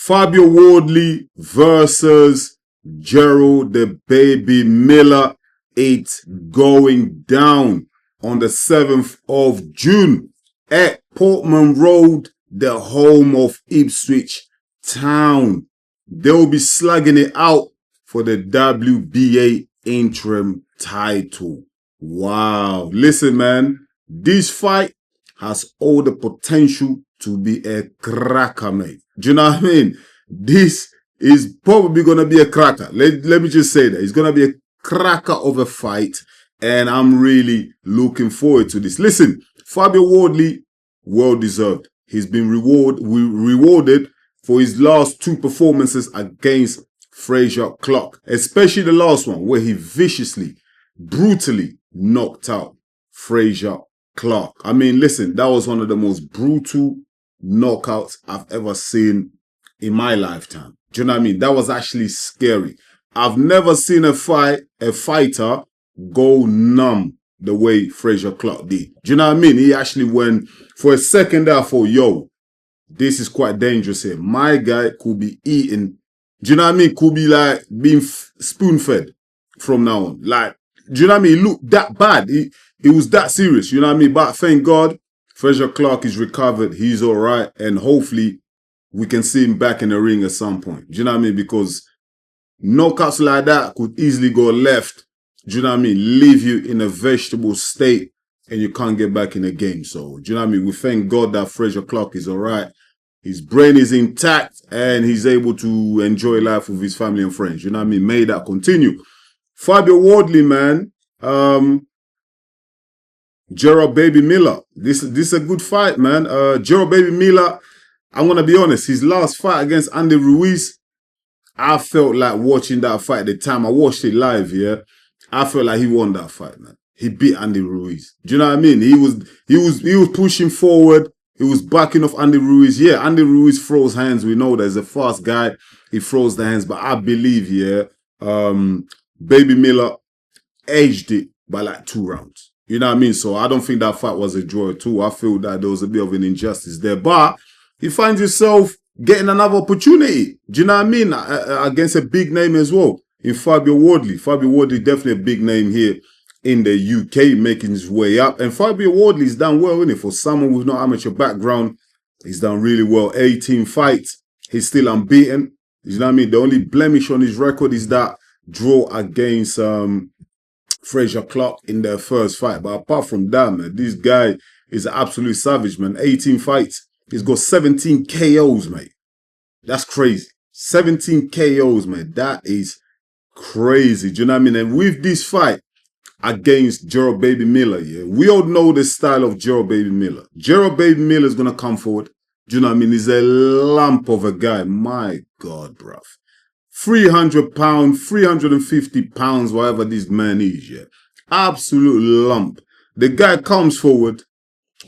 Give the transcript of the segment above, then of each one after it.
Fabio Wardley versus Jarrel the Baby Miller. It's going down on the 7th of June at Portman Raod, the home of Ipswich Town. They'll be slugging it out for the WBA interim title. Wow. Listen, man, this fight has all the potential to be a cracker, mate. Do you know what I mean? This is probably going to be a cracker. Let me just say that. It's going to be a cracker of a fight, and I'm really looking forward to this. Listen, Fabio Wardley, well deserved. He's been rewarded for his last two performances against Fraser Clark, especially the last one where he viciously, brutally knocked out Fraser Clark. I mean, listen, that was one of the most brutal knockouts I've ever seen in my lifetime. Do you know what I mean? That was actually scary. I've never seen a fighter go numb the way Fraser Clark did. Do you know what I mean? He actually went for a second there. I thought, yo, this is quite dangerous here. My guy could be eating. Do you know what I mean? Could be like being spoon-fed from now on. Like, do you know what I mean? It looked that bad. It was that serious. You know what I mean? But thank God, Fraser Clark is recovered. He's all right. And hopefully, we can see him back in the ring at some point. Do you know what I mean? Because knockouts like that could easily go left. Do you know what I mean? Leave you in a vegetable state and you can't get back in the game. So, do you know what I mean? We thank God that Fraser Clark is all right. His brain is intact and he's able to enjoy life with his family and friends. You know what I mean? May that continue. Fabio Wardley, man. Jarrel Baby Miller. This is a good fight, man. Jarrel Baby Miller, I'm going to be honest. His last fight against Andy Ruiz, I felt like watching that fight at the time. I watched it live, yeah. I felt like he won that fight, man. He beat Andy Ruiz. Do you know what I mean? He was pushing forward. He was backing off Andy Ruiz. Yeah, Andy Ruiz throws hands. We know there's a fast guy. He throws the hands. But I believe, yeah, Baby Miller edged it by like 2 rounds. You know what I mean? So I don't think that fight was a draw at all. I feel that there was a bit of an injustice there. But he finds himself getting another opportunity. Do you know what I mean? Against a big name as well in Fabio Wardley. Fabio Wardley definitely a big name here in the UK, making his way up. And Fabio Wardley's done well, isn't it? For someone with no amateur background, he's done really well. 18 fights. He's still unbeaten. You know what I mean? The only blemish on his record is that draw against Fraser Clark in their first fight. But apart from that, man, this guy is an absolute savage, man. 18 fights. He's got 17 KOs, mate. That's crazy. 17 KOs, man. That is crazy. Do you know what I mean? And with this fight against Jarrel Baby Miller, yeah, we all know the style of Jarrel Baby Miller. Jarrel Baby Miller is going to come forward. Do you know what I mean? He's a lump of a guy. My God, bruv. 300 pounds, 350 pounds, whatever this man is, yeah. Absolute lump. The guy comes forward,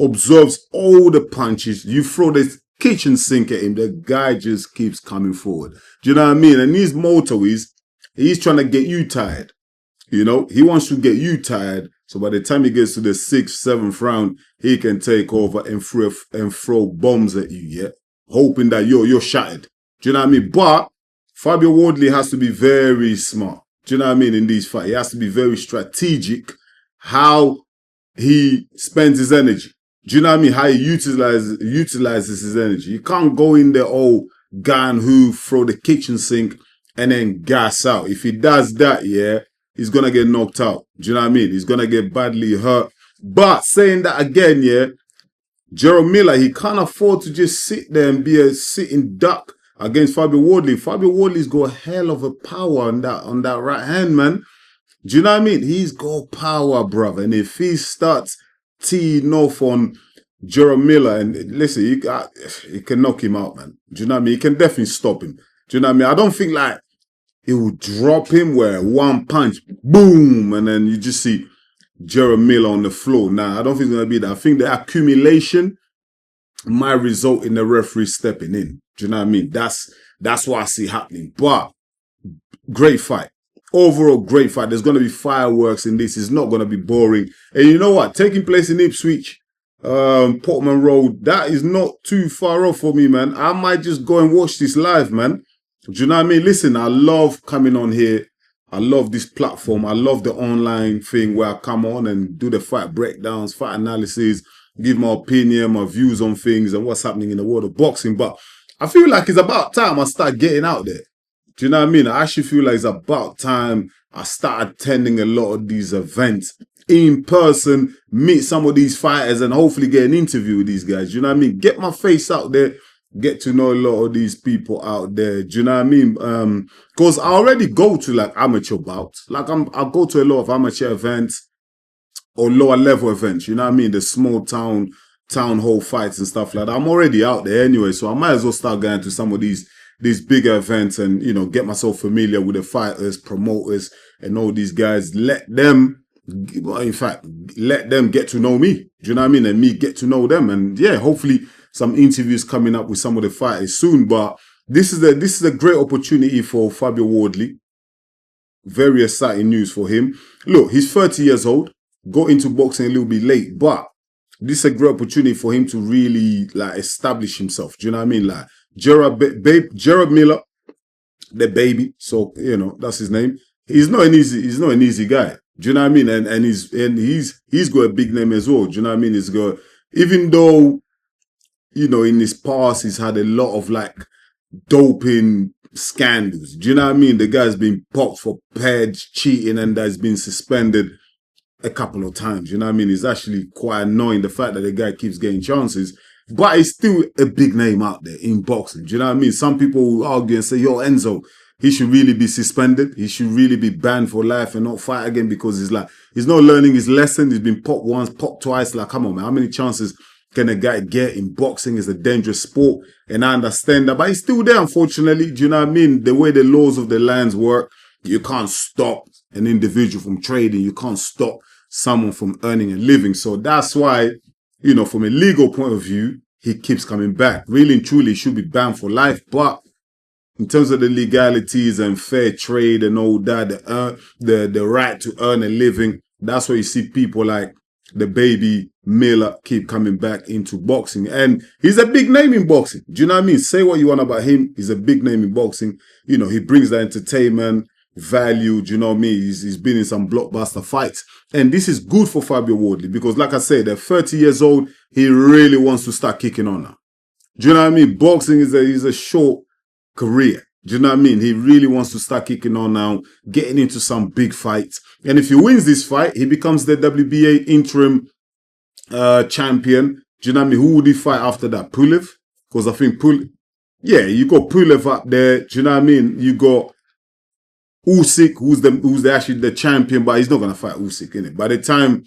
observes all the punches. You throw this kitchen sink at him, the guy just keeps coming forward. Do you know what I mean? And his motto is, he's trying to get you tired. You know, he wants to get you tired. So by the time he gets to the 6th, 7th round, he can take over and throw bombs at you, yeah? Hoping that you're shattered. Do you know what I mean? But Fabio Wardley has to be very smart. Do you know what I mean? In these fights, he has to be very strategic how he spends his energy. Do you know what I mean? How he utilizes his energy. You can't go in there all gun who throw the kitchen sink and then gas out. If he does that, yeah, he's going to get knocked out. Do you know what I mean? He's going to get badly hurt. But saying that again, yeah, Jarrel Miller, he can't afford to just sit there and be a sitting duck against Fabio Wardley. Fabio Wardley's got a hell of a power on that right hand, man. Do you know what I mean? He's got power, brother. And if he starts teeing off on Jarrel Miller, and listen, he can knock him out, man. Do you know what I mean? He can definitely stop him. Do you know what I mean? I don't think like he will drop him where one punch, boom, and then you just see Jarrel Miller on the floor. Nah, I don't think it's going to be that. I think the accumulation might result in the referee stepping in. Do you know what I mean? That's what I see happening. But great fight. Overall, great fight. There's going to be fireworks in this. It's not going to be boring. And you know what? Taking place in Ipswich, Portman Raod, that is not too far off for me, man. I might just go and watch this live, man. Do you know what I mean? Listen, I love coming on here. I love this platform. I love the online thing where I come on and do the fight breakdowns, fight analysis, give my opinion, my views on things and what's happening in the world of boxing. But I feel like it's about time I start getting out there. Do you know what I mean? I actually feel like it's about time I start attending a lot of these events in person, meet some of these fighters and hopefully get an interview with these guys. Do you know what I mean? Get my face out there, get to know a lot of these people out there. Do you know what I mean? Because I already go to like amateur bouts. Like I go to a lot of amateur events or lower level events. You know what I mean? The small town hall fights and stuff like that. I'm already out there anyway, so I might as well start going to some of these bigger events and, you know, get myself familiar with the fighters, promoters, and all these guys. Let them get to know me. Do you know what I mean? And me get to know them. And yeah, hopefully some interviews coming up with some of the fighters soon. But this is a great opportunity for Fabio Wardley. Very exciting news for him. Look, he's 30 years old. Got into boxing a little bit late, but this is a great opportunity for him to really like establish himself. Do you know what I mean? Like Jarrel Miller, the baby. So, you know, that's his name. He's not an easy guy. Do you know what I mean? And he's got a big name as well. Do you know what I mean? He's got, even though, you know, in his past he's had a lot of like doping scandals. Do you know what I mean? The guy's been popped for pledge, cheating, and has been suspended a couple of times. You know what I mean? It's actually quite annoying, the fact that the guy keeps getting chances. But he's still a big name out there in boxing. Do you know what I mean? Some people will argue and say, yo, Enzo, he should really be suspended. He should really be banned for life and not fight again, because he's not learning his lesson. He's been popped once, popped twice. Like, come on, man. How many chances can a guy get in boxing? It's a dangerous sport. And I understand that. But he's still there, unfortunately. Do you know what I mean? The way the laws of the lands work, you can't stop an individual from trading. You can't stop someone from earning a living. So that's why, you know, from a legal point of view, he keeps coming back. Really and truly, he should be banned for life. But in terms of the legalities and fair trade and all that, the right to earn a living, that's why you see people like the baby Miller keep coming back into boxing. And he's a big name in boxing. Do you know what I mean? Say what you want about him. He's a big name in boxing. You know, he brings the entertainment value. Do you know what I mean? He's been in some blockbuster fights. And this is good for Fabio Wardley because, like I said, at 30 years old, he really wants to start kicking on now. Do you know what I mean? Boxing is a short career. Do you know what I mean? He really wants to start kicking on now, getting into some big fights. And if he wins this fight, he becomes the WBA interim champion. Do you know what I mean? Who would he fight after that? Pulev? Because I think you got Pulev up there. Do you know what I mean? You got Usyk, who's actually the champion, but he's not going to fight Usyk, innit? By the time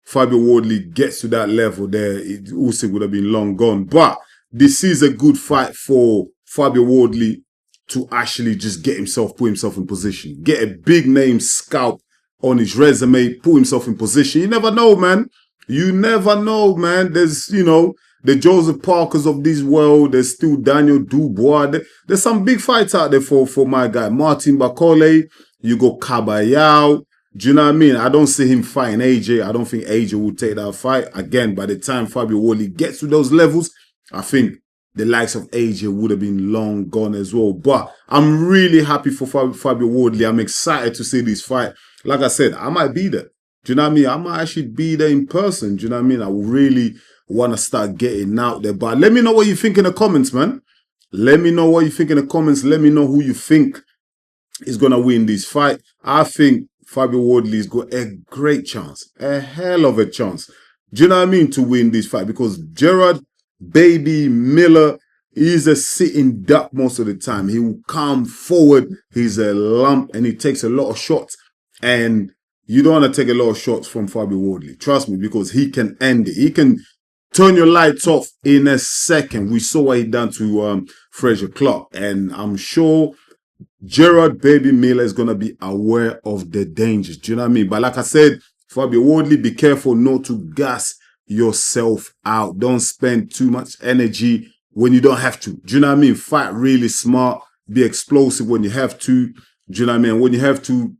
Fabio Wardley gets to that level there, Usyk would have been long gone. But this is a good fight for Fabio Wardley to actually just put himself in position. Get a big name scalp on his resume, put himself in position. You never know, man. You never know, man. There's, you know, the Joseph Parkers of this world. There's still Daniel Dubois. There's some big fights out there for my guy. Martin Bakole. You go Cabayao. Do you know what I mean? I don't see him fighting AJ. I don't think AJ will take that fight. Again, by the time Fabio Wardley gets to those levels, I think the likes of AJ would have been long gone as well. But I'm really happy for Fabio Wardley. I'm excited to see this fight. Like I said, I might be there. Do you know what I mean? I might actually be there in person. Do you know what I mean? I really want to start getting out there. But let me know what you think in the comments, man. Let me know what you think in the comments. Let me know who you think is going to win this fight. I think Fabio Wardley's got a great chance. A hell of a chance. Do you know what I mean? To win this fight. Because Jarrel Baby Miller is a sitting duck most of the time. He will come forward. He's a lump and he takes a lot of shots. And you don't want to take a lot of shots from Fabio Wardley. Trust me, because he can end it. He can turn your lights off in a second. We saw what he done to Fraser Clark. And I'm sure Jarrel Baby Miller is going to be aware of the dangers. Do you know what I mean? But like I said, Fabio Wardley, be careful not to gas yourself out. Don't spend too much energy when you don't have to. Do you know what I mean? Fight really smart. Be explosive when you have to. Do you know what I mean? When you have to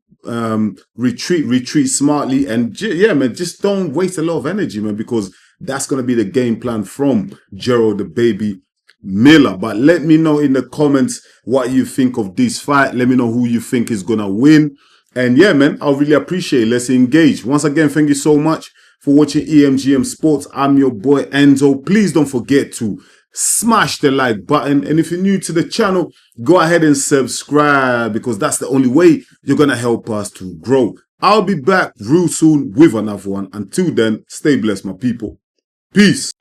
retreat smartly. And yeah, man, just don't waste a lot of energy, man, because That's going to be the game plan from Jarrel the Baby Miller. But let me know in the comments what you think of this fight. Let me know who you think is going to win. And yeah, man, I'll really appreciate it. Let's engage. Once again, thank you so much for watching EMGM Sports. I'm your boy Enzo. Please don't forget to smash the like button. And if you're new to the channel, go ahead and subscribe, because that's the only way you're going to help us to grow. I'll be back real soon with another one. Until then, stay blessed, my people. Peace.